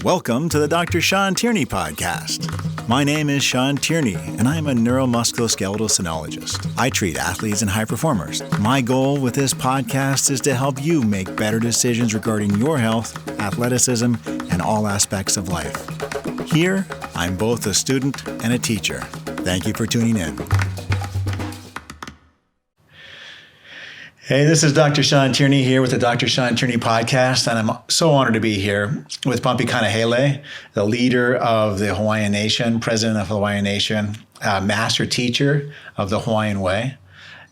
Welcome to the Dr. Shawn Tierney Podcast. My name is Shawn Tierney, and I am a neuromusculoskeletal synologist. I treat athletes and high performers. My goal with this podcast is to help you make better decisions regarding your health, athleticism, and all aspects of life. Here, I'm both a student and a teacher. Thank you for tuning in. Hey, this is Dr. Shawn Tierney here with the Dr. Shawn Tierney Podcast, and I'm so honored to be here with Bumpy Kanahele, the leader of the Hawaiian Nation, president of the Hawaiian Nation, master teacher of the Hawaiian Way.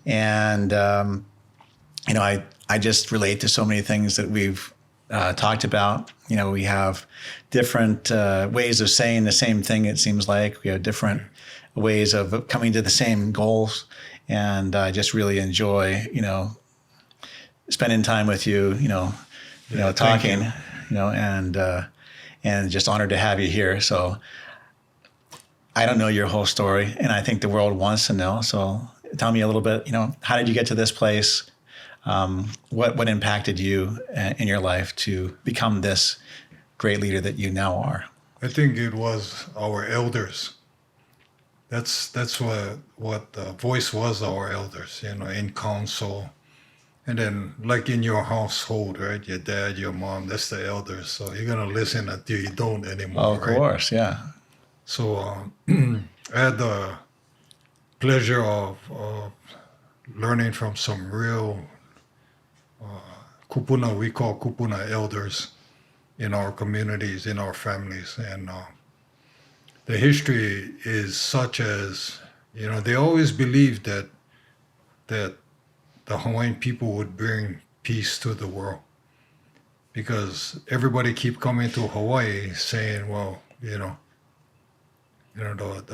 And, I just relate to so many things that we've talked about. You know, we have different ways of saying the same thing, it seems like. We have different ways of coming to the same goals. And I just really enjoy, spending time with you, talking, and just honored to have you here. So I don't know your whole story, and I think the world wants to know. So tell me a little bit, how did you get to this place? What impacted you in your life to become this great leader that you now are? I think it was our elders. That's what the voice was, our elders, in council. And then like in your household, right? Your dad, your mom, that's the elders. So you're going to listen until you don't anymore. Oh, of course, yeah. So I had the pleasure of learning from some real kupuna, we call kupuna elders in our communities, in our families. And the history is such as, they always believed that the Hawaiian people would bring peace to the world, because everybody keep coming to Hawaii saying, well, the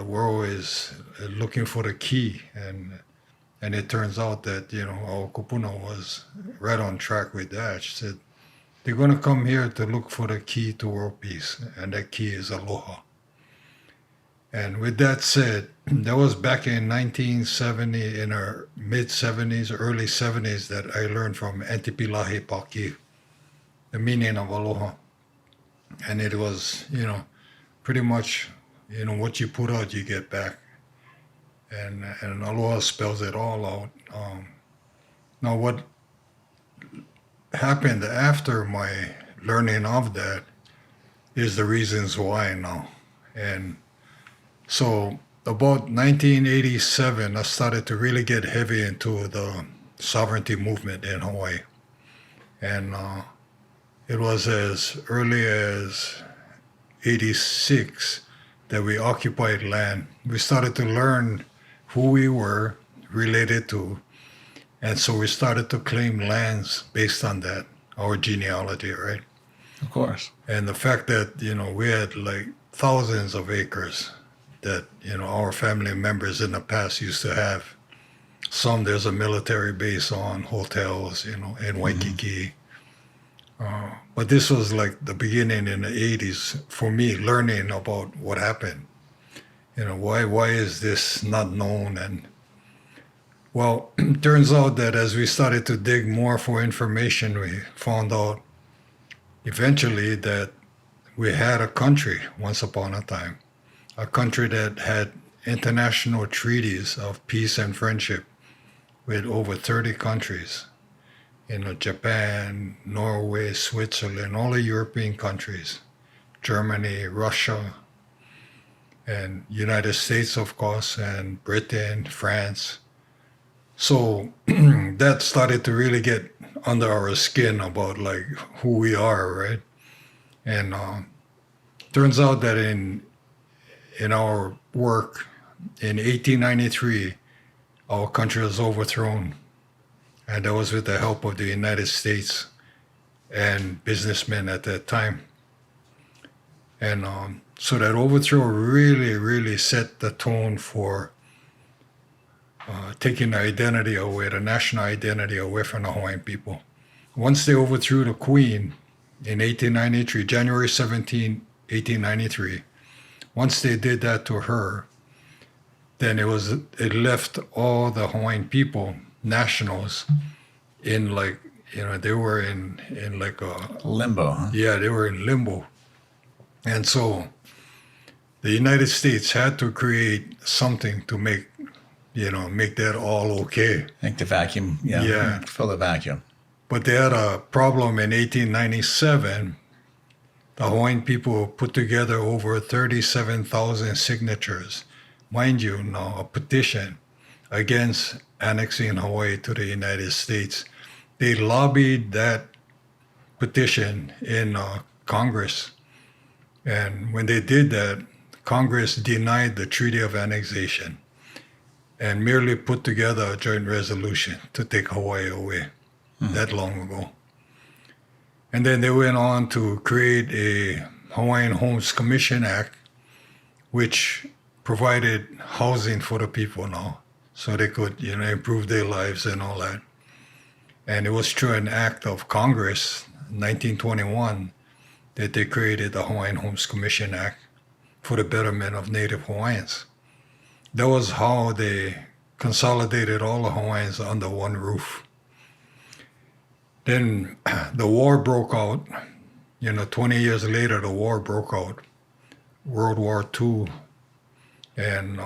world is looking for the key, and it turns out that our kupuna was right on track with that. She said they're going to come here to look for the key to world peace, and that key is aloha. And with that said, that was back in 1970, in our mid-70s, early 70s, that I learned from Antipilahi Paki, the meaning of aloha. And it was, pretty much, what you put out, you get back. And aloha spells it all out. Now, what happened after my learning of that is the reasons why now. And so about 1987, I started to really get heavy into the sovereignty movement in Hawaii. And it was as early as 86 that we occupied land. We started to learn who we were related to. And so we started to claim lands based on that, our genealogy, right? Of course. And the fact that, we had like thousands of acres that, our family members in the past used to have. Some, there's a military base on, hotels, in Waikiki. But this was like the beginning in the 80s for me, learning about what happened. Why is this not known? And well, it turns out that as we started to dig more for information, we found out eventually that we had a country once upon a time. A country that had international treaties of peace and friendship with over 30 countries. Japan, Norway, Switzerland, all the European countries, Germany, Russia, and United States, of course, and Britain, France. So that started to really get under our skin about like who we are, right? And turns out that in our work in 1893, our country was overthrown. And that was with the help of the United States and businessmen at that time. And so that overthrow really, really set the tone for taking the identity away, the national identity away from the Hawaiian people. Once they overthrew the Queen in 1893, January 17, 1893, once they did that to her, then it left all the Hawaiian people, nationals, in like, they were in like a limbo. Huh? Yeah, they were in limbo. And so the United States had to create something to make that all okay. Make the vacuum, fill the vacuum. But they had a problem in 1897. The Hawaiian people put together over 37,000 signatures. Mind you, now a petition against annexing Hawaii to the United States. They lobbied that petition in Congress. And when they did that, Congress denied the Treaty of Annexation and merely put together a joint resolution to take Hawaii away that long ago. And then they went on to create a Hawaiian Homes Commission Act, which provided housing for the people now, so they could, improve their lives and all that. And it was through an act of Congress, 1921, that they created the Hawaiian Homes Commission Act for the betterment of Native Hawaiians. That was how they consolidated all the Hawaiians under one roof. Then the war broke out. 20 years later, the war broke out, World War II. And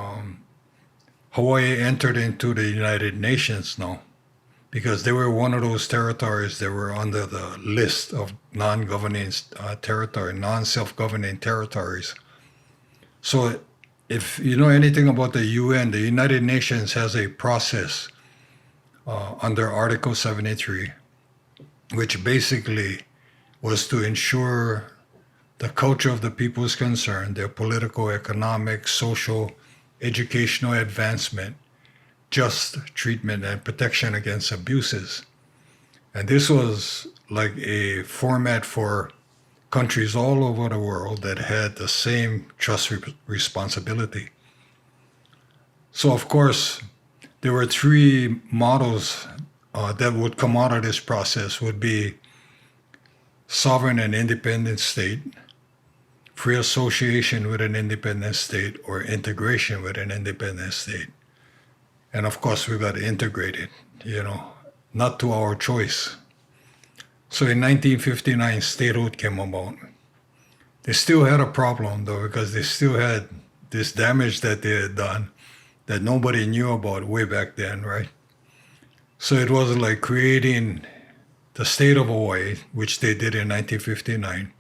Hawaii entered into the United Nations now because they were one of those territories that were under the list of non-self-governing territories. So if you know anything about the UN, the United Nations has a process under Article 73, which basically was to ensure the culture of the people is concerned, their political, economic, social, educational advancement, just treatment, and protection against abuses. And this was like a format for countries all over the world that had the same trust responsibility. So, of course, there were three models that would come out of this process would be sovereign and independent state, free association with an independent state, or integration with an independent state. And of course, we got integrated, not to our choice. So in 1959, statehood came about. They still had a problem, though, because they still had this damage that they had done that nobody knew about way back then, right? So it was like creating the state of Hawaii, which they did in 1959.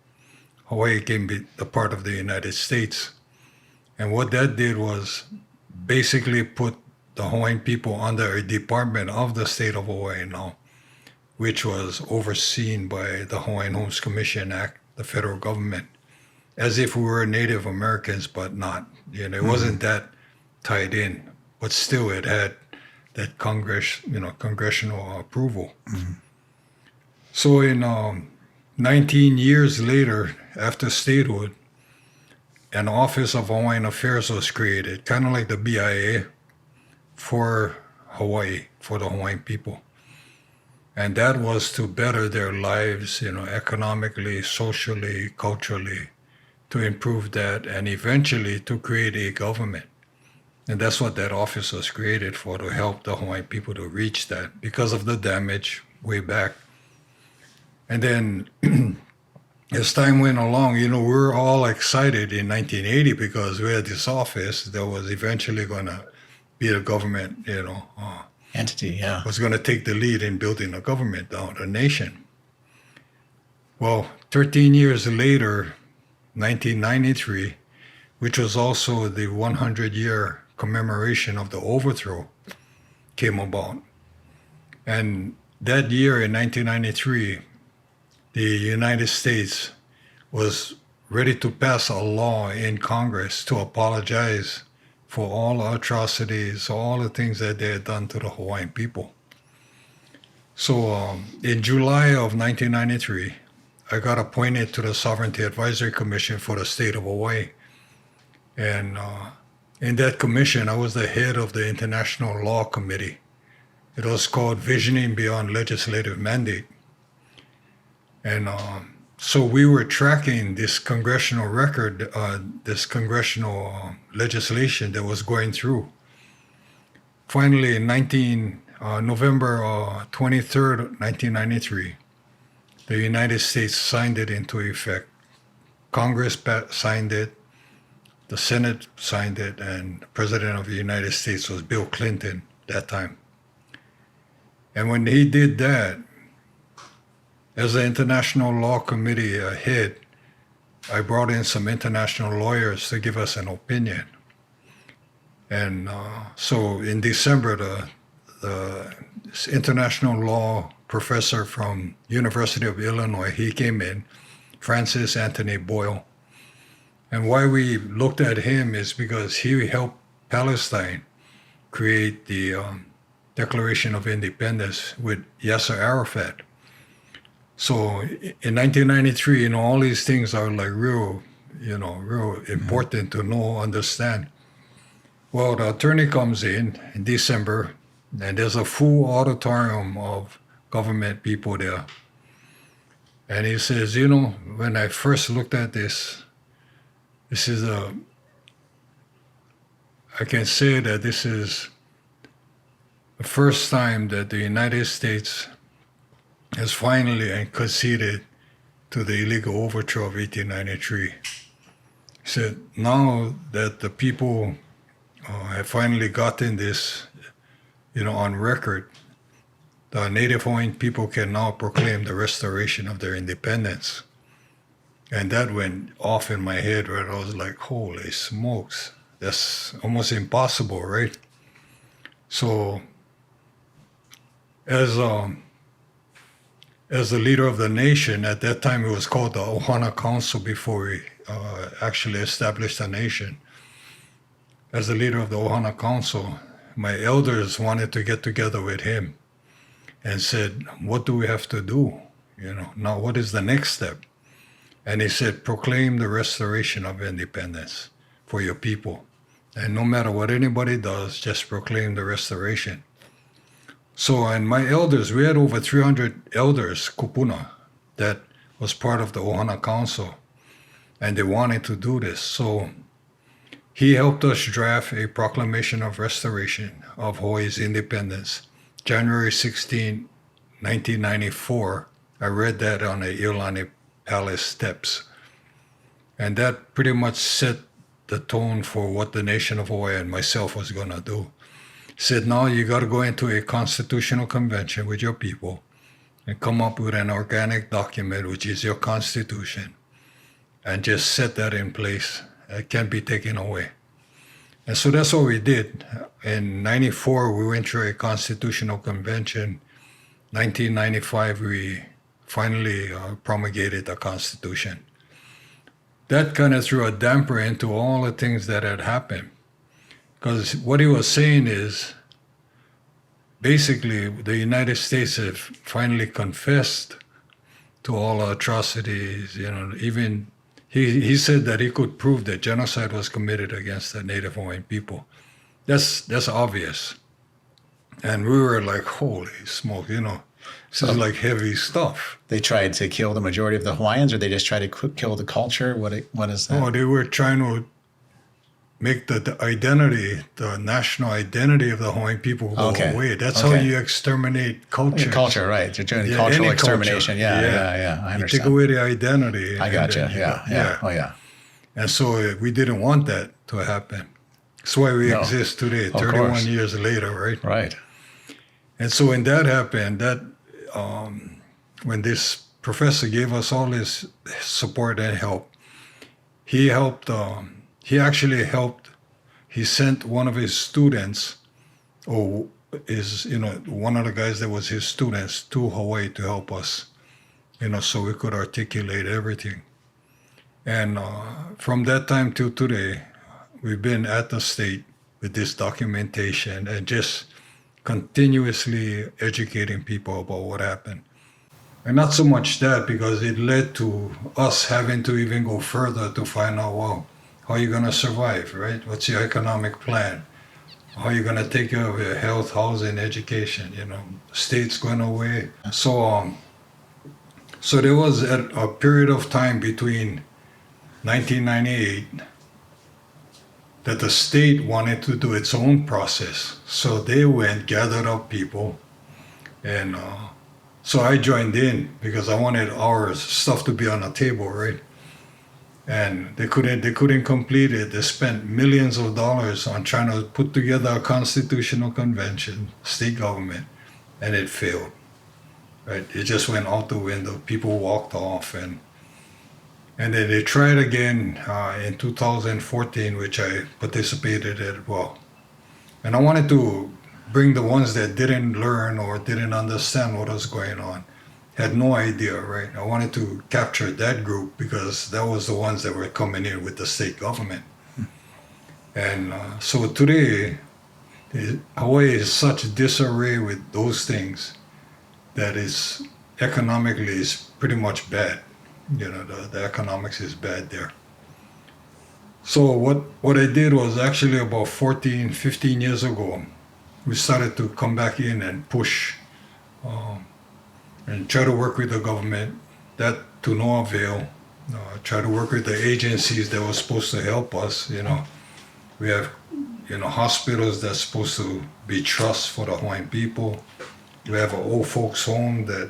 Hawaii became a part of the United States. And what that did was basically put the Hawaiian people under a department of the state of Hawaii now, which was overseen by the Hawaiian Homes Commission Act, the federal government, as if we were Native Americans, but not. It wasn't that tied in, but still it had that congressional approval. Mm-hmm. So in 19 years later, after statehood, an Office of Hawaiian Affairs was created, kind of like the BIA for Hawaii, for the Hawaiian people. And that was to better their lives, economically, socially, culturally, to improve that, and eventually to create a government. And that's what that office was created for, to help the Hawaiian people to reach that because of the damage way back. And then as time went along, we were all excited in 1980 because we had this office that was eventually going to be a government, entity, yeah. Was going to take the lead in building a government, a nation. Well, 13 years later, 1993, which was also the 100-year commemoration of the overthrow, came about. And that year in 1993, the United States was ready to pass a law in Congress to apologize for all the atrocities, all the things that they had done to the Hawaiian people. So in July of 1993, I got appointed to the Sovereignty Advisory Commission for the state of Hawaii. And in that commission, I was the head of the International Law Committee. It was called Visioning Beyond Legislative Mandate. And so we were tracking this congressional record, this congressional legislation that was going through. Finally, in November 23rd, 1993, the United States signed it into effect. Congress signed it, the Senate signed it, and the President of the United States was Bill Clinton that time. And when he did that, as the International Law Committee head, I brought in some international lawyers to give us an opinion. And so in December, the international law professor from University of Illinois, he came in, Francis Anthony Boyle. And why we looked at him is because he helped Palestine create the Declaration of Independence with Yasser Arafat. So in 1993, all these things are like real important to know, understand. Well, the attorney comes in December, and there's a full auditorium of government people there. And he says, when I first looked at this is I can say that this is the first time that the United States has finally conceded to the illegal overthrow of 1893. He said, now that the people have finally gotten this, on record, the Native Hawaiian people can now proclaim the restoration of their independence. And that went off in my head, right? I was like, holy smokes, that's almost impossible, right? So as the leader of the nation, at that time it was called the Ohana Council before we actually established a nation. As the leader of the Ohana Council, my elders wanted to get together with him and said, what do we have to do? Now what is the next step? And he said, proclaim the restoration of independence for your people. And no matter what anybody does, just proclaim the restoration. So, and my elders, we had over 300 elders, kupuna, that was part of the Ohana Council. And they wanted to do this. So he helped us draft a proclamation of restoration of Hawaii's independence. January 16, 1994, I read that on the Iolani Palace steps. And that pretty much set the tone for what the Nation of Hawaii and myself was going to do. Said, now you got to go into a constitutional convention with your people and come up with an organic document, which is your constitution, and just set that in place. It can't be taken away. And so that's what we did. In 94, we went through a constitutional convention. 1995, we finally promulgated the Constitution. That kind of threw a damper into all the things that had happened. Because what he was saying is, basically, the United States have finally confessed to all atrocities. Even he said that he could prove that genocide was committed against the Native Hawaiian people. That's obvious. And we were like, holy smoke, this is like heavy stuff. They tried to kill the majority of the Hawaiians, or they just tried to kill the culture? What is that? Oh, they were trying to make the identity, the national identity of the Hawaiian people go away. That's how you exterminate culture. Culture, right. You're doing cultural extermination. Yeah. I understand. You take away the identity. I gotcha. Yeah. Oh, yeah. And so we didn't want that to happen. That's why we exist today, 31 years later, right? Right. And so when that happened, when this professor gave us all his support and help, he actually helped. He sent one of his students, one of the guys that was his students, to Hawaii to help us, so we could articulate everything. And from that time till today, we've been at the state with this documentation and just continuously educating people about what happened. And not so much that, because it led to us having to even go further to find out, well, how are you going to survive, right? What's your economic plan? How are you going to take care of your health, housing, education? State's going away. So there was a period of time between 1998 that the state wanted to do its own process. So they gathered up people, and so I joined in because I wanted our stuff to be on the table, right? And they couldn't complete it. They spent millions of dollars on trying to put together a constitutional convention, state government, and it failed. Right? It just went out the window. People walked off, and then they tried again in 2014, which I participated in as well. And I wanted to bring the ones that didn't learn or didn't understand what was going on, had no idea, right? I wanted to capture that group because that was the ones that were coming in with the state government. And so today, Hawaii is such disarray with those things that is economically is pretty much bad. You know, the economics is bad there. So what I did was actually about 14, 15 years ago, we started to come back in and push and try to work with the government, that to no avail. Try to work with the agencies that were supposed to help us, you know. We have, you know, hospitals that's supposed to be trusts for the Hawaiian people. We have an old folks home that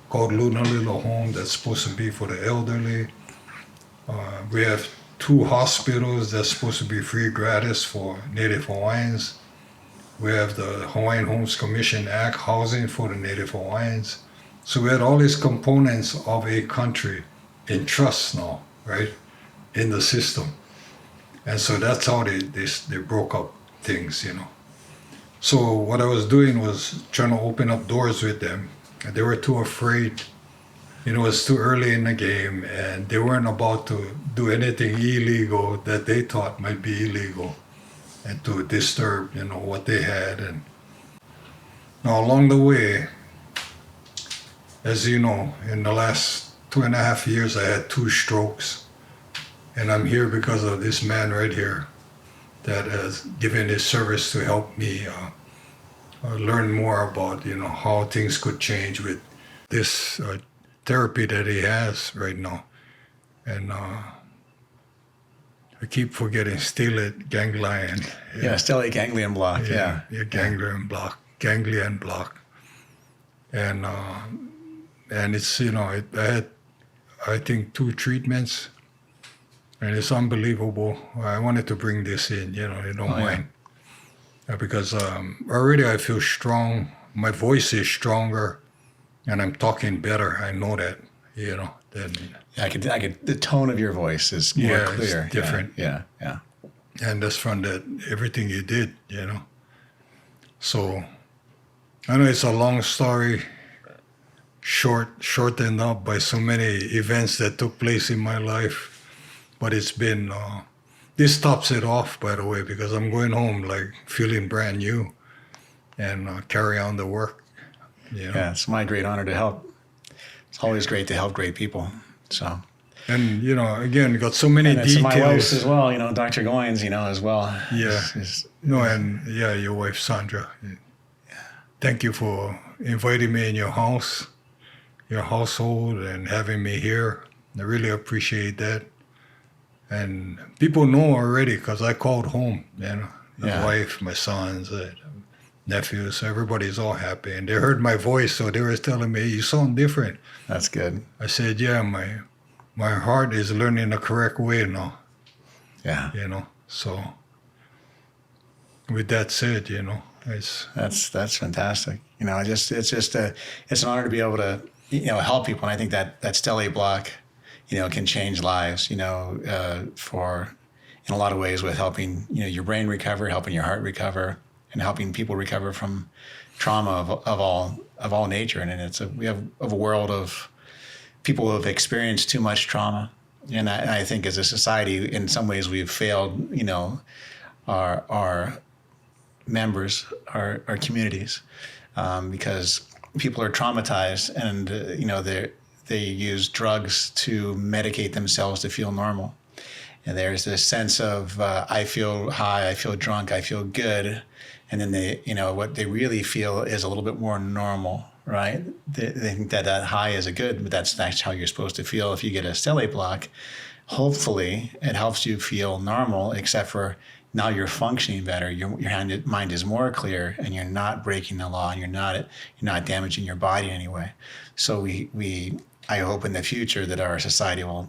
called Lunalilo Home that's supposed to be for the elderly. We have 2 hospitals that's supposed to be free gratis for Native Hawaiians. We have the Hawaiian Homes Commission Act, housing for the Native Hawaiians. So we had all these components of a country in trust now, right, in the system. And so that's how they broke up things, you know. So what I was doing was trying to open up doors with them. And they were too afraid. You know, it's too early in the game, and they weren't about to do anything illegal that they thought might be illegal and to disturb, you know, what they had. And now along the way, as you know, in the last 2.5 years, I had 2 strokes. And I'm here because of this man right here that has given his service to help me learn more about, you know, how things could change with this therapy that he has right now. And I keep forgetting stellate ganglion. Yeah, stellate ganglion block. Yeah, ganglion block. And it's, you know, I had, I think, 2 treatments, and it's unbelievable. I wanted to bring this in, you know, you don't mind. Because already I feel strong. My voice is stronger, and I'm talking better. I know that, you know. I could. The tone of your voice is more clear. It's different. Yeah. And that's from everything you did, you know. So I know it's a long story, shortened up by so many events that took place in my life. But it's been, this tops it off, by the way, because I'm going home like feeling brand new and carry on the work. You know? Yeah, it's my great honor to help. It's always great to help great people. So. And, you know, again, got so many and it's details. My wife's as well, you know, Dr. Goins, you know, as well. Yeah. Your wife, Sandra. Yeah. Thank you for inviting me in your house, your household, and having me here. I really appreciate that. And people know already because I called home, you know, my wife, my sons, nephews, everybody's all happy. And they heard my voice, so they were telling me, you sound different. That's good. I said, yeah, my heart is learning the correct way now. Yeah. You know, so with that said, you know, that's fantastic. You know, it's an honor to be able to, you know, help people. And I think that stellate block, you know, can change lives, you know, in a lot of ways with helping, you know, your brain recover, helping your heart recover, and helping people recover from trauma of all nature. And we have a world of people who have experienced too much trauma. And I think as a society, in some ways, we've failed, you know, our members, our communities, because people are traumatized, and you know, they use drugs to medicate themselves to feel normal. And there's this sense of I feel high, I feel drunk, I feel good, and then they, you know, what they really feel is a little bit more normal, right? They think that high is a good, but that's how you're supposed to feel. If you get a stellate block, hopefully it helps you feel normal, except for now you're functioning better. Your mind is more clear, and you're not breaking the law, and you're not damaging your body in any way. So I hope in the future that our society will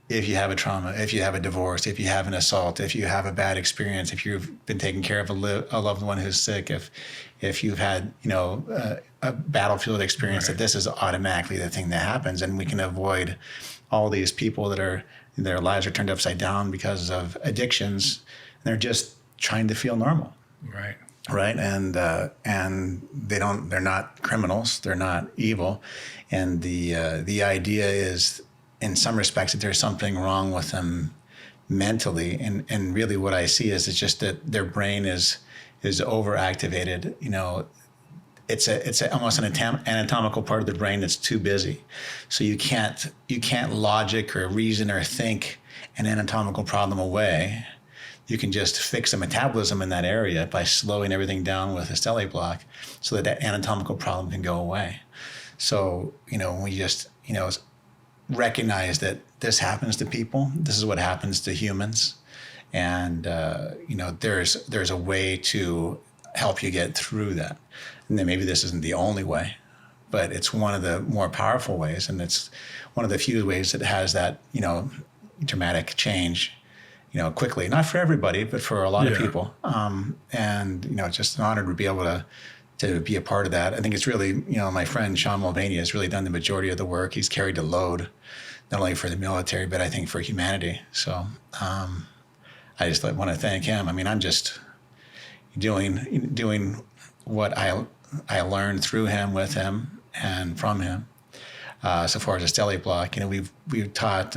if you have a trauma, if you have a divorce, if you have an assault, if you have a bad experience, if you've been taking care of a loved one who's sick, if you've had, a battlefield experience, that this is automatically the thing that happens. And we can avoid all these people that their lives are turned upside down because of addictions. And they're just trying to feel normal. Right. Right. And they're not criminals. They're not evil. And the idea is, in some respects, that there's something wrong with them mentally. And really what I see is it's just that their brain is overactivated. It's almost an anatomical part of the brain that's too busy. So you can't logic or reason or think an anatomical problem away. You can just fix the metabolism in that area by slowing everything down with a stellate block so that anatomical problem can go away. So, when we just, recognize that this happens to people, this is what happens to humans. And, there's a way to help you get through that. And then maybe this isn't the only way, but it's one of the more powerful ways. And it's one of the few ways that has that, dramatic change, quickly, not for everybody, but for a lot of people. And, it's just an honor to be able to be a part of that. I think it's really, my friend Sean Mulvaney has really done the majority of the work. He's carried the load, not only for the military, but I think for humanity. So I just want to thank him. I mean, I'm just doing what I learned through him, with him, and from him. So far as a stellate block, we've taught,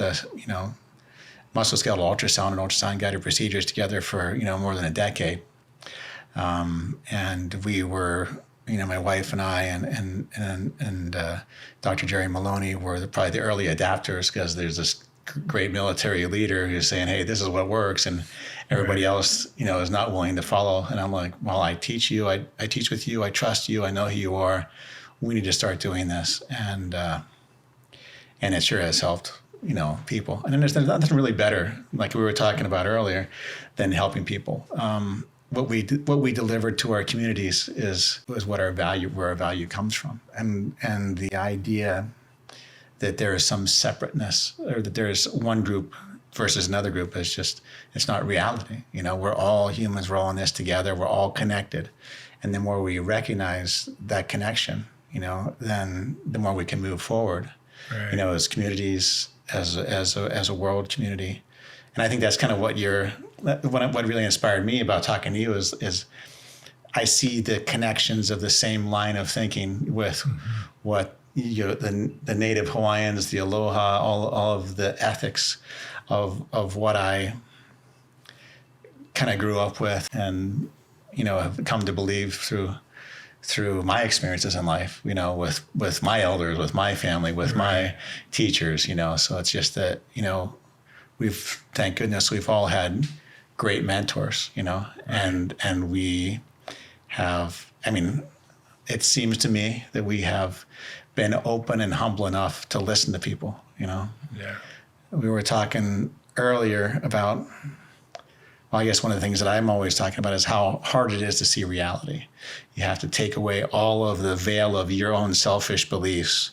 musculoskeletal ultrasound and ultrasound guided procedures together for, more than a decade. And we were, my wife and I and Dr. Jerry Maloney were probably the early adapters, because there's this great military leader who's saying, hey, this is what works. And everybody else, is not willing to follow. And I'm like, well, I teach you, I teach with you, I trust you, I know who you are. We need to start doing this. And it sure has helped, people. And then there's nothing really better, like we were talking about earlier, than helping people. What we deliver to our communities is where our value comes from. And the idea that there is some separateness, or that there's one group versus another group, is just, it's not reality. We're all humans, we're all in this together, we're all connected. And the more we recognize that connection, then the more we can move forward, right. As communities, as a world community. And I think that's kind of what really inspired me about talking to you is I see the connections of the same line of thinking with what the Native Hawaiians, the aloha, all of the ethics of what I kind of grew up with, and have come to believe through my experiences in life, with my elders, with my family, with my teachers, so it's just that, thank goodness we've all had great mentors, and we have, it seems to me that we have been open and humble enough to listen to people, Yeah. We were talking earlier about, well, I guess one of the things that I'm always talking about is how hard it is to see reality. You have to take away all of the veil of your own selfish beliefs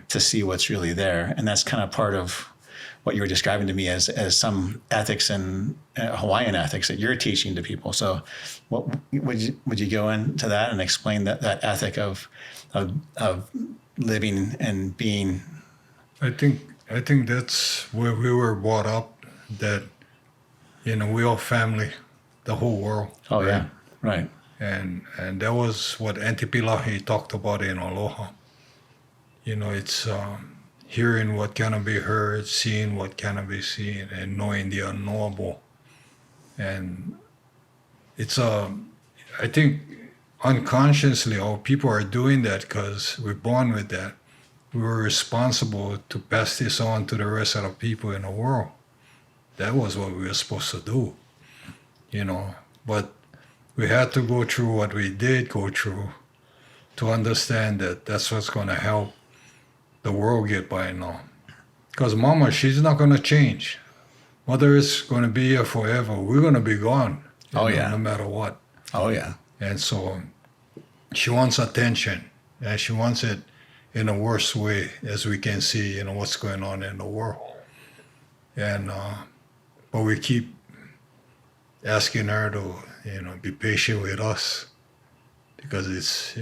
to see what's really there. And that's kind of part of what you were describing to me as some ethics and Hawaiian ethics that you're teaching to people. So what would you go into that and explain that ethic of living and being? I think that's where we were brought up, that we all family, the whole world. Oh, right? Yeah, right. And that was what Antipilahi talked about in Aloha. It's hearing what cannot be heard, seeing what cannot be seen, and knowing the unknowable. And it's I think unconsciously our people are doing that because we're born with that. We were responsible to pass this on to the rest of the people in the world. That was what we were supposed to do, but we had to go through what we did go through to understand that that's what's going to help the world get by now. Because Mama, she's not going to change. Mother is going to be here forever. We're going to be gone, no matter what. Oh, yeah. And so she wants attention, and she wants it in the worst way, as we can see, what's going on in the world. And but we keep asking her to, be patient with us because it's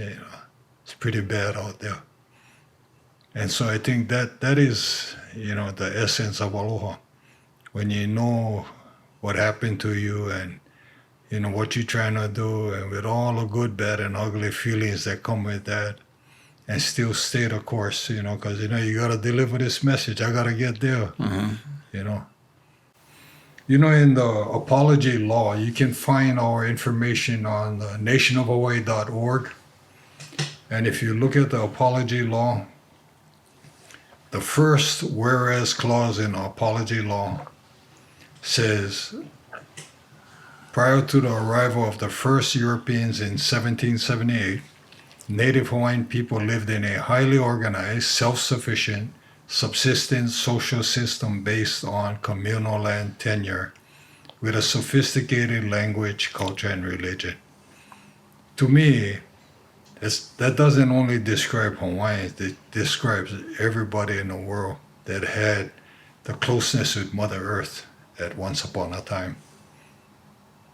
pretty bad out there. And so I think that is, the essence of aloha. When you know what happened to you and, what you're trying to do, and with all the good, bad, and ugly feelings that come with that, and still stay the course, because, you got to deliver this message. I got to get there, in the apology law, you can find our information on the nationofhawaii.org. And if you look at the apology law, the first whereas clause in the apology law says, prior to the arrival of the first Europeans in 1778, Native Hawaiian people lived in a highly organized, self-sufficient, subsistence social system based on communal land tenure with a sophisticated language, culture, and religion. To me, that doesn't only describe Hawaiians, it describes everybody in the world that had the closeness with Mother Earth at once upon a time.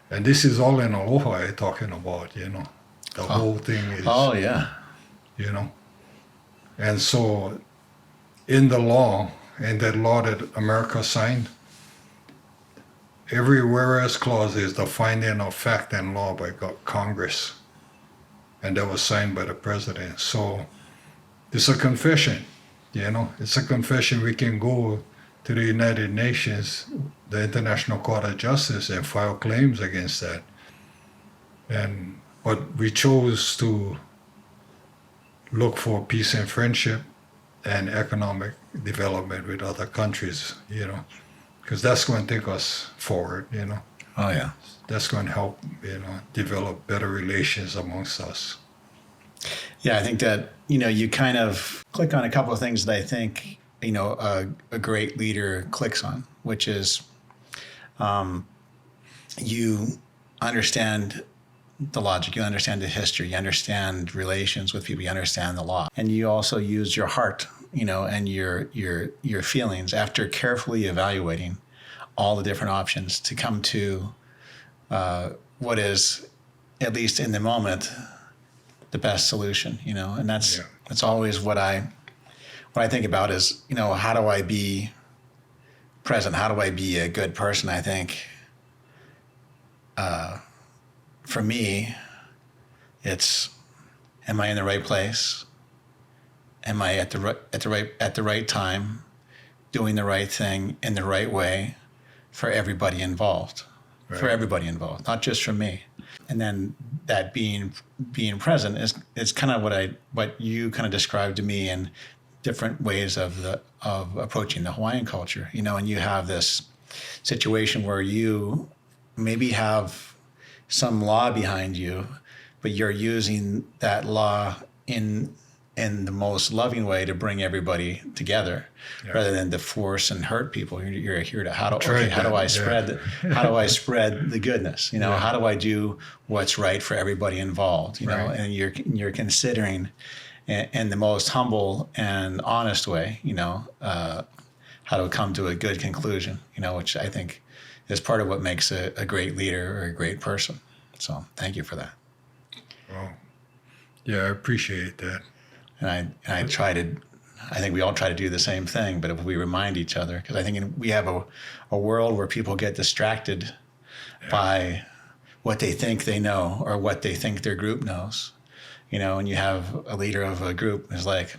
And this is all in aloha I'm talking about, The whole thing is... Oh, yeah. And so in the law, in that law that America signed, every whereas clause is the finding of fact and law by Congress. And that was signed by the president. So it's a confession, It's a confession. We can go to the United Nations, the International Court of Justice, and file claims against that. But we chose to look for peace and friendship and economic development with other countries, because that's going to take us forward, Oh, yeah. That's going to help, develop better relations amongst us. Yeah, I think that, you kind of click on a couple of things that I think, a great leader clicks on, which is you understand the logic, you understand the history, you understand relations with people, you understand the law. And you also use your heart, and your feelings after carefully evaluating all the different options to come to what is, at least in the moment, the best solution, and that's always what I think about is, how do I be present? How do I be a good person? I think for me, it's, am I in the right place? Am I at the right time, doing the right thing in the right way for everybody involved? Right. For everybody involved, not just for me. And then that being present is kind of what you kind of described to me in different ways of approaching the Hawaiian culture, and you have this situation where you maybe have some law behind you, but you're using that law in the most loving way to bring everybody together, rather than to force and hurt people. You're here to how do I spread the goodness? How do I do what's right for everybody involved? And you're considering in the most humble and honest way, how to come to a good conclusion. Which I think is part of what makes a great leader or a great person. So thank you for that. Oh, yeah, I appreciate that. And I think we all try to do the same thing, but if we remind each other, because I think we have a world where people get distracted by what they think they know or what they think their group knows, and you have a leader of a group who's like,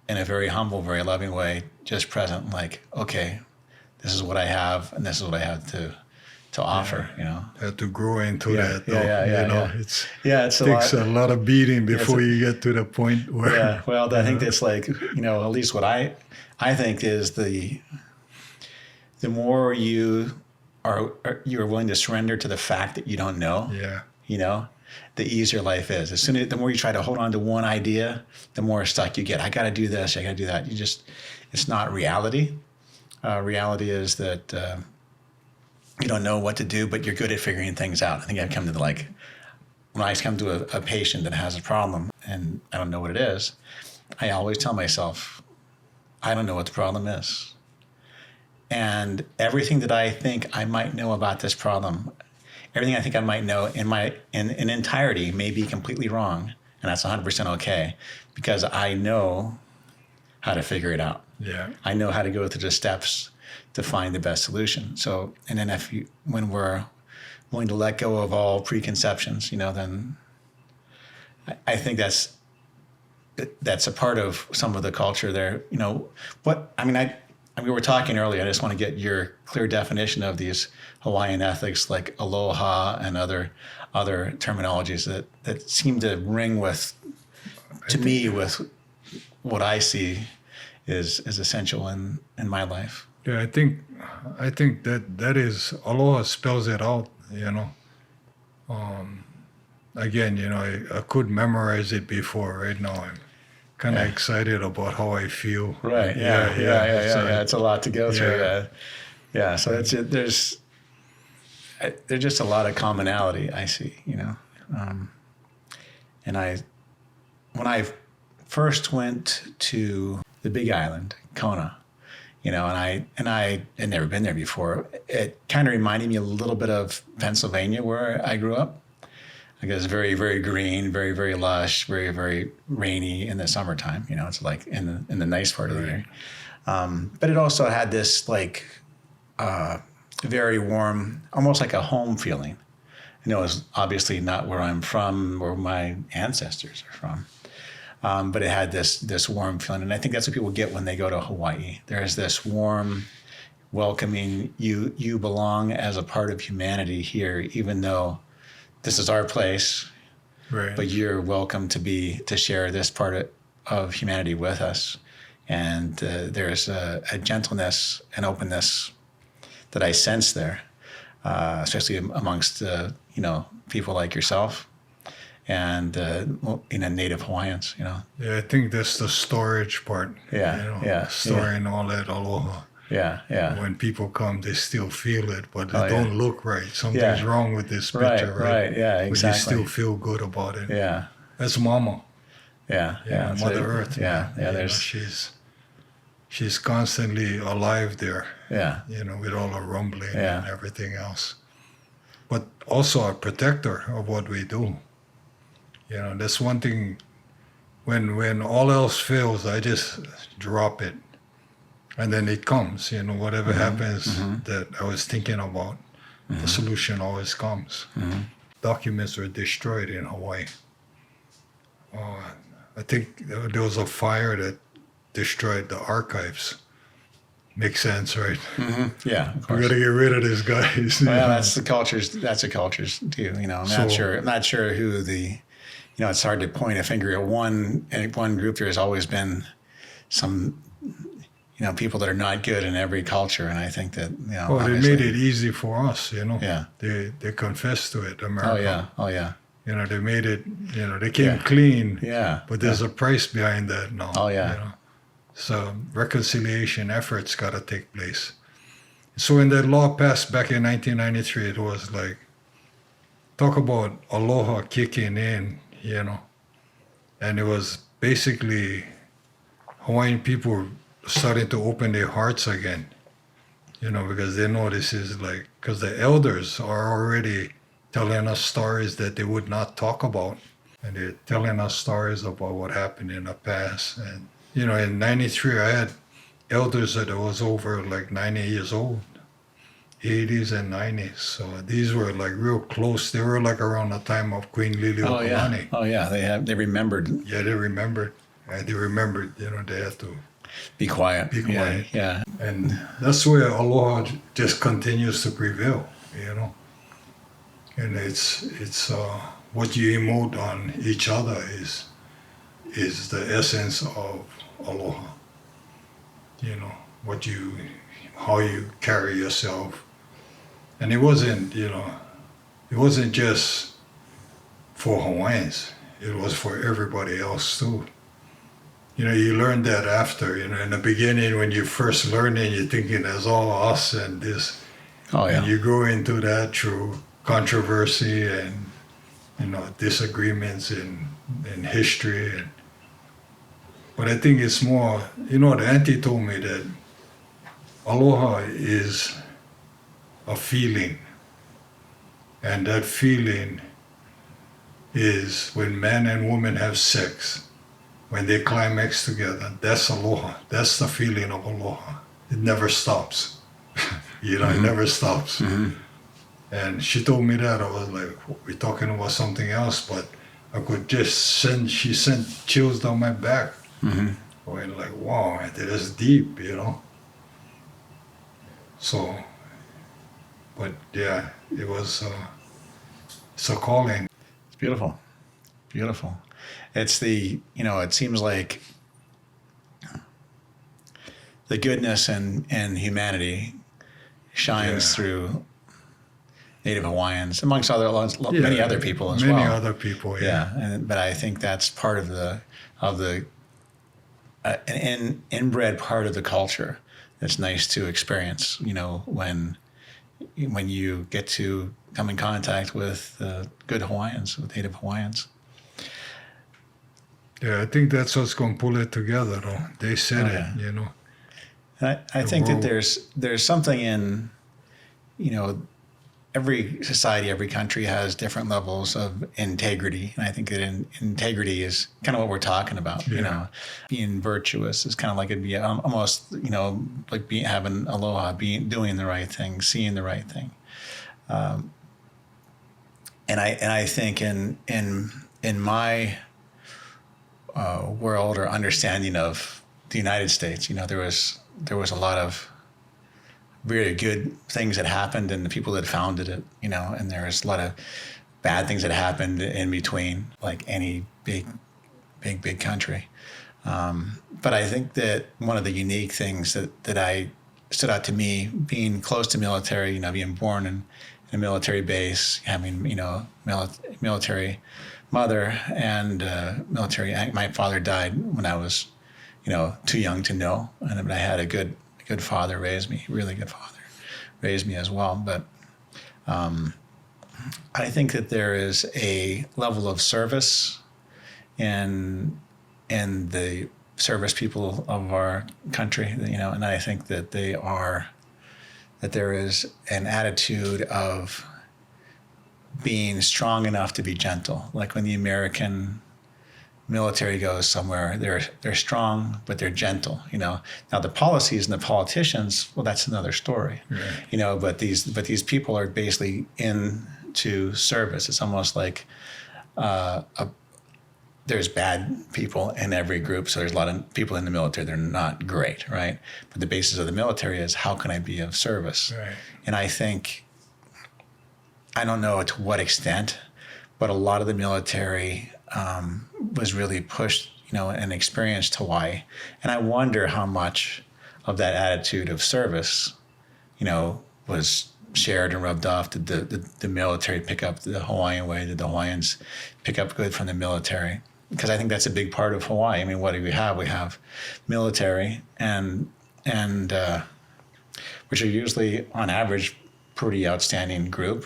in a very humble, very loving way, just present, like, okay, this is what I have and this is what I have to offer, Have to grow into that, though. It takes a lot of beating before you get to the point where... Yeah, well, I think that's like, at least what I think is the more you're willing to surrender to the fact that you don't know, the easier life is. The more you try to hold on to one idea, the more stuck you get. I got to do this, I got to do that. It's not reality. Reality is that you don't know what to do, but you're good at figuring things out. I think I've come to when I come to a patient that has a problem and I don't know what it is, I always tell myself, I don't know what the problem is. And everything that I think I might know about this problem, everything I think I might know in entirety may be completely wrong. And that's 100% okay, because I know how to figure it out. Yeah. I know how to go through the steps to find the best solution. So, and then when we're willing to let go of all preconceptions, then I think that's a part of some of the culture there. We were talking earlier. I just want to get your clear definition of these Hawaiian ethics, like aloha and other terminologies that seem to ring with what I see is essential in my life. Yeah, I think that is, aloha spells it out, Again, I could memorize it before. Right now I'm kind of excited about how I feel. Right. Yeah. It's a lot to go through. Yeah. So that's it. There's just a lot of commonality I see, and when I first went to the Big Island, Kona, and I had never been there before. It kind of reminded me a little bit of Pennsylvania, where I grew up. I guess very, very green, very, very lush, very, very rainy in the summertime. It's like in the nice part of the year. But it also had this very warm, almost like a home feeling. It was obviously not where I'm from, where my ancestors are from. But it had this warm feeling. And I think that's what people get when they go to Hawaii. There's this warm, welcoming, you belong as a part of humanity here, even though this is our place, right? But you're welcome to share this part of humanity with us. And there's a gentleness and openness that I sense there, especially amongst people like yourself and Native Hawaiians. Yeah, I think that's the storage part. Storing all that aloha. Yeah. When people come, they still feel it, but they don't look right. Something's wrong with this picture, right? Yeah, exactly. But you still feel good about it. Yeah. That's Mama. Yeah. Mother Earth. Yeah. She's constantly alive there. Yeah. With all the rumbling and everything else. But also a protector of what we do. That's one thing. When all else fails, I just drop it. And then it comes, whatever happens that I was thinking about, the solution always comes. Documents were destroyed in Hawaii. I think there was a fire that destroyed the archives. Makes sense, right? Yeah, of course. We got to get rid of these guys. Well, that's the cultures too. I'm not sure who the. It's hard to point a finger at one group. There's always been some. People that are not good in every culture, and I think that Well, they made it easy for us, Yeah. They confessed to it, America. Oh yeah. They made it. They came clean. Yeah. But there's a price behind that now. Oh yeah. So reconciliation efforts got to take place. So when that law passed back in 1993, it was like, talk about aloha kicking in, and it was basically Hawaiian people starting to open their hearts again, because they know this is because the elders are already telling us stories that they would not talk about. And they're telling us stories about what happened in the past. And, in 93, I had elders that was over 90 years old, 80s and 90s. So these were real close. They were around the time of Queen Liliuokalani. Oh yeah. They remembered. Yeah, they remembered. And they remembered, they had to be quiet. Yeah. And that's where aloha just continues to prevail, And it's what you emote on each other is the essence of aloha. How you carry yourself. And it wasn't just for Hawaiians. It was for everybody else too. You learn that after, in the beginning when you first learn it, you're thinking there's all us and this. Oh, yeah. And you go into that through controversy and, disagreements in history. But I think it's more, the auntie told me that aloha is a feeling. And that feeling is when man and woman have sex, when they climax together. That's aloha. That's the feeling of aloha. It never stops. It never stops. And she told me that. I was like, we're talking about something else, but I could just she sent chills down my back. I went like, wow, that is deep, So, but yeah, it was, it's a calling. It's beautiful. Beautiful. It's it seems like the goodness and humanity shines through Native Hawaiians, amongst many other people as well. Many other people, But I think that's part of an inbred part of the culture that's nice to experience, when you get to come in contact with good Hawaiians, with Native Hawaiians. Yeah, I think that's what's going to pull it together, though. They said it. And I think that there's something in, every society, every country has different levels of integrity. And I think that integrity is kind of what we're talking about. Being virtuous is kind of like it'd be almost, like having aloha, doing the right thing, seeing the right thing. And I think in my world or understanding of the United States, there was a lot of really good things that happened and the people that founded it, and there's a lot of bad things that happened in between, like any big country. But I think that one of the unique things that I stood out to me, being close to military, being born in a military base, having, military mother and military. My father died when I was, too young to know, but I had a good father raise me, really good father raised me as well. But I think that there is a level of service in the service people of our country, and I think that there is an attitude of being strong enough to be gentle. Like when the American military goes somewhere, they're strong, but they're gentle. Now the policies and the politicians, well, that's another story. Right. But these people are basically into service. It's almost like there's bad people in every group. So there's a lot of people in the military, they're not great, right? But the basis of the military is, how can I be of service? Right. And I think, I don't know to what extent, but a lot of the military was really pushed, and experienced Hawaii. And I wonder how much of that attitude of service, was shared and rubbed off. Did the military pick up the Hawaiian way? Did the Hawaiians pick up good from the military? Because I think that's a big part of Hawaii. I mean, what do we have? We have military and which are usually, on average, pretty outstanding group.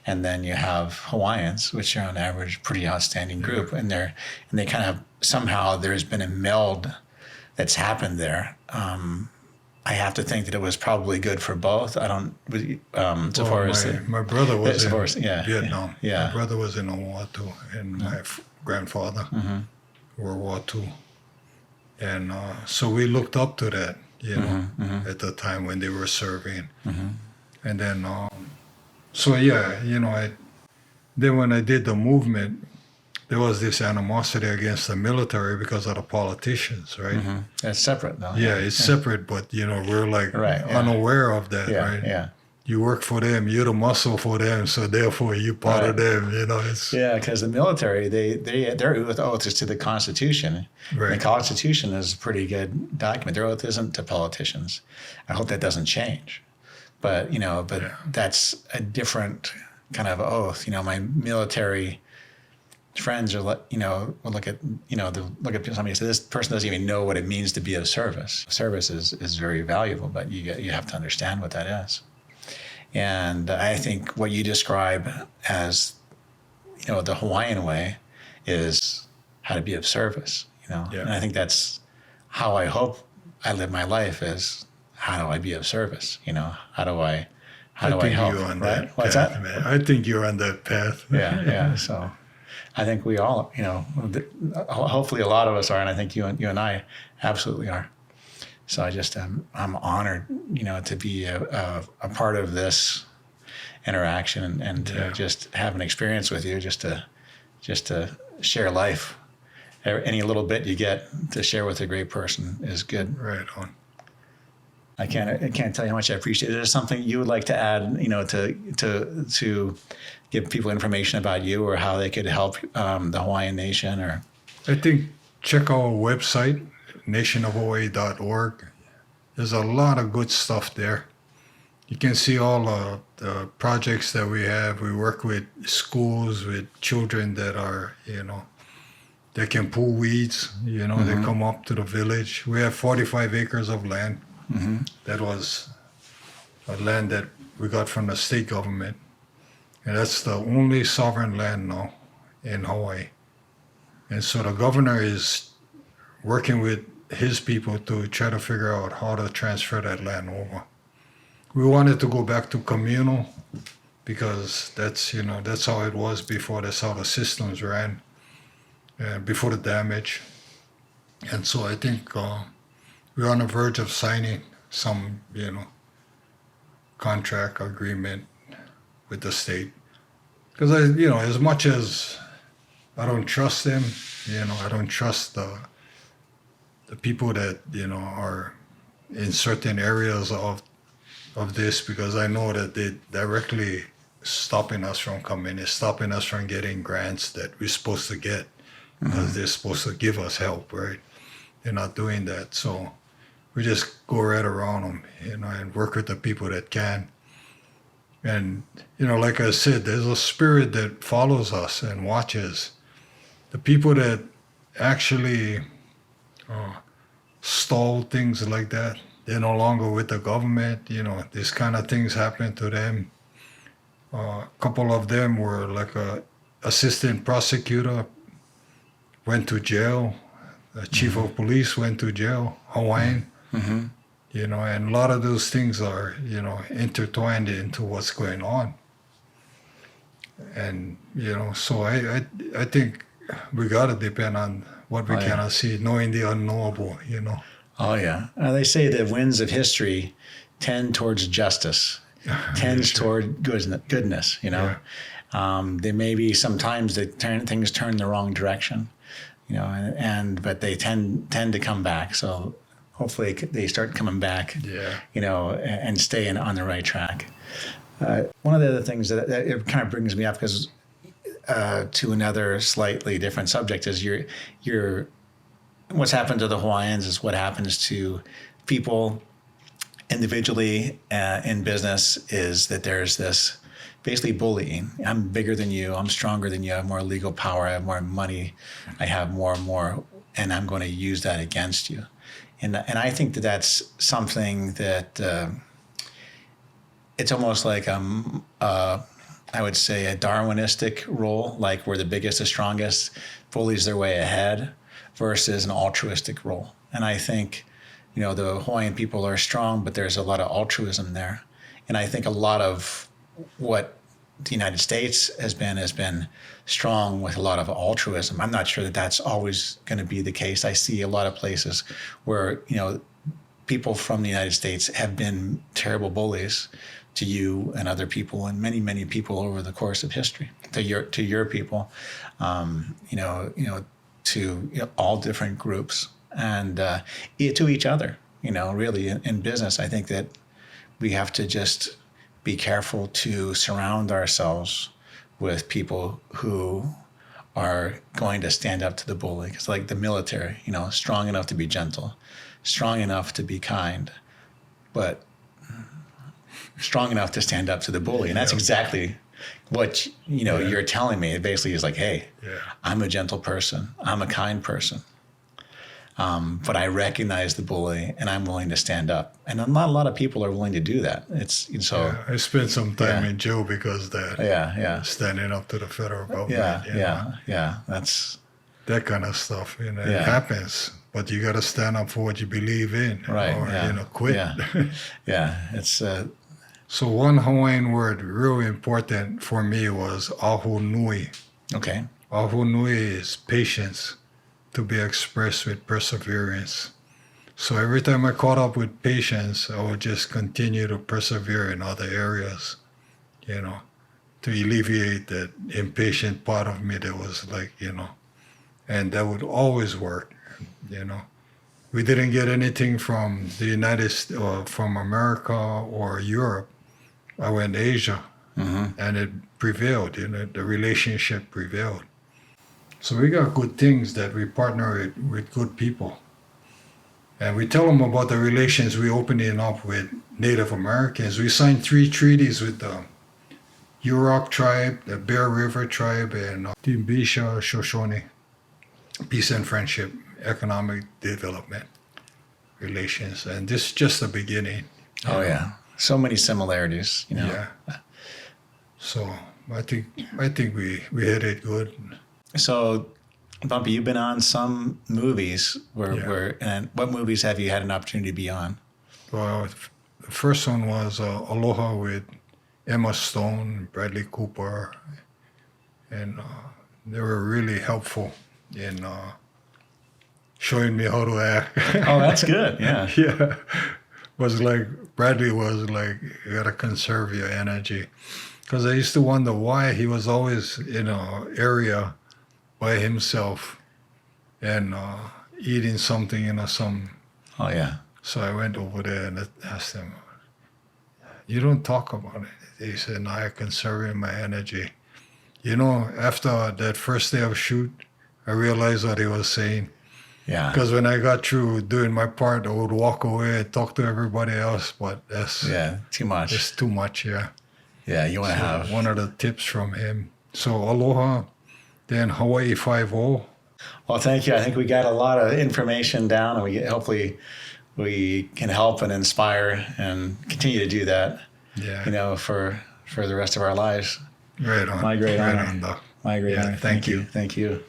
And then you have Hawaiians, which are on average pretty outstanding group, and they kind of, somehow there's been a meld that's happened there. I have to think that it was probably good for both. I don't. My brother was in Vietnam. Yeah. My brother was in World War II, and my grandfather, World War II, and so we looked up to that, at the time when they were serving, and then. Then when I did the movement, there was this animosity against the military because of the politicians, right? It's separate, though. Yeah, it's separate, but we're like unaware of that, right? Yeah. You work for them, you're the muscle for them, so therefore you're part of them. Because the military, their oath is to the Constitution. Right. The Constitution is a pretty good document. Their oath isn't to politicians. I hope that doesn't change. But that's a different kind of oath. My military friends are, will look at somebody and say, this person doesn't even know what it means to be of service. Service is very valuable, but you have to understand what that is. And I think what you describe as, the Hawaiian way is how to be of service, And I think that's how I hope I live my life, is how do I be of service? How do I think help? you're on Right? that What's path, that? man. I think you're on that path. Yeah. So I think we all, hopefully a lot of us are, and I think you and I absolutely are. So I'm honored, to be a part of this interaction and to just have an experience with you, just to share life. Any little bit you get to share with a great person is good. Right on. I can't tell you how much I appreciate it. Is there something you would like to add, to give people information about you or how they could help the Hawaiian Nation? Or I think check our website, nationofhawaii.org. There's a lot of good stuff there. You can see all the projects that we have. We work with schools, with children that are, they can pull weeds, they come up to the village. We have 45 acres of land. Mm-hmm. That was a land that we got from the state government. And that's the only sovereign land now in Hawaii. And so the governor is working with his people to try to figure out how to transfer that land over. We wanted to go back to communal because that's how it was before. That's how the systems ran before the damage. And so I think we're on the verge of signing some, contract agreement with the state. Because as much as I don't trust them, I don't trust the people that, are in certain areas of this, because I know that they directly stopping us from coming. It's stopping us from getting grants that we're supposed to get because they're supposed to give us help, right? They're not doing that. So we just go right around them, and work with the people that can. And, like I said, there's a spirit that follows us and watches. The people that actually stall things like that, they're no longer with the government. These kind of things happen to them. A couple of them were like a assistant prosecutor, went to jail. The chief of police went to jail, Hawaiian. Mm-hmm. And a lot of those things are, intertwined into what's going on. And, so I think we got to depend on what we cannot see, knowing the unknowable, Oh, yeah. They say the winds of history tend towards justice, tends toward goodness, Yeah. There may be sometimes things turn the wrong direction, but they tend to come back. So hopefully they start coming back, and stay on the right track. One of the other things that it kind of brings me up, because to another slightly different subject, is your what's happened to the Hawaiians is what happens to people individually in business, is that there's this basically bullying. I'm bigger than you. I'm stronger than you. I have more legal power. I have more money. I have more and more, and I'm going to use that against you. And I think that that's something that it's almost like I would say a Darwinistic role, like where the biggest, the strongest bullies their way ahead, versus an altruistic role. And I think, the Hawaiian people are strong, but there's a lot of altruism there. And I think a lot of what the United States has been strong with a lot of altruism. I'm not sure that that's always going to be the case. I see a lot of places where, people from the United States have been terrible bullies to you and other people, and many, many people over the course of history, to your people, to all different groups, and to each other. Really in business, I think that we have to just be careful to surround ourselves with people who are going to stand up to the bully. It's like the military, strong enough to be gentle, strong enough to be kind, but strong enough to stand up to the bully. And that's exactly what, you're telling me. It basically is like, hey, I'm a gentle person. I'm a kind person. But I recognize the bully and I'm willing to stand up. And not a lot of people are willing to do that. I spent some time in jail because of that. Standing up to the federal government. That's that kind of stuff. It happens. but you got to stand up for what you believe in, Right. or Yeah. quit. Yeah. Yeah. It's So one Hawaiian word really important for me was ahu nui. okay. Ahu nui is patience, to be expressed with perseverance. So every time I caught up with patience, I would just continue to persevere in other areas, to alleviate that impatient part of me that was like, and that would always work, We didn't get anything from the United States or from America or Europe. I went to Asia, and it prevailed, the relationship prevailed. So we got good things that we partner with good people. And we tell them about the relations we're opening up with Native Americans. We signed 3 treaties with the Yurok tribe, the Bear River tribe, and Timbisha Shoshone. Peace and friendship, economic development relations. And this is just the beginning. Oh, yeah. So many similarities, Yeah. So I think we hit it good. So, Bumpy, you've been on some movies. And what movies have you had an opportunity to be on? Well, the first one was Aloha with Emma Stone, Bradley Cooper, and they were really helpful in showing me how to act. Oh, that's good. Yeah. Yeah. Bradley was like, you gotta conserve your energy. Because I used to wonder why he was always in an area by himself and eating something, some. Oh, yeah. So I went over there and asked him, you don't talk about it. He said, no, I'm conserving my energy. After that first day of shoot, I realized what he was saying. Yeah. Because when I got through doing my part, I would walk away and talk to everybody else, but that's too much. It's too much, yeah. Yeah, you want to have one of the tips from him. So Aloha, then Hawaii 5-0. Well, thank you. I think we got a lot of information down, and hopefully we can help and inspire and continue to do that. Yeah. For the rest of our lives. Right on. My great honor. Doc. My great honor. Thank you. Thank you.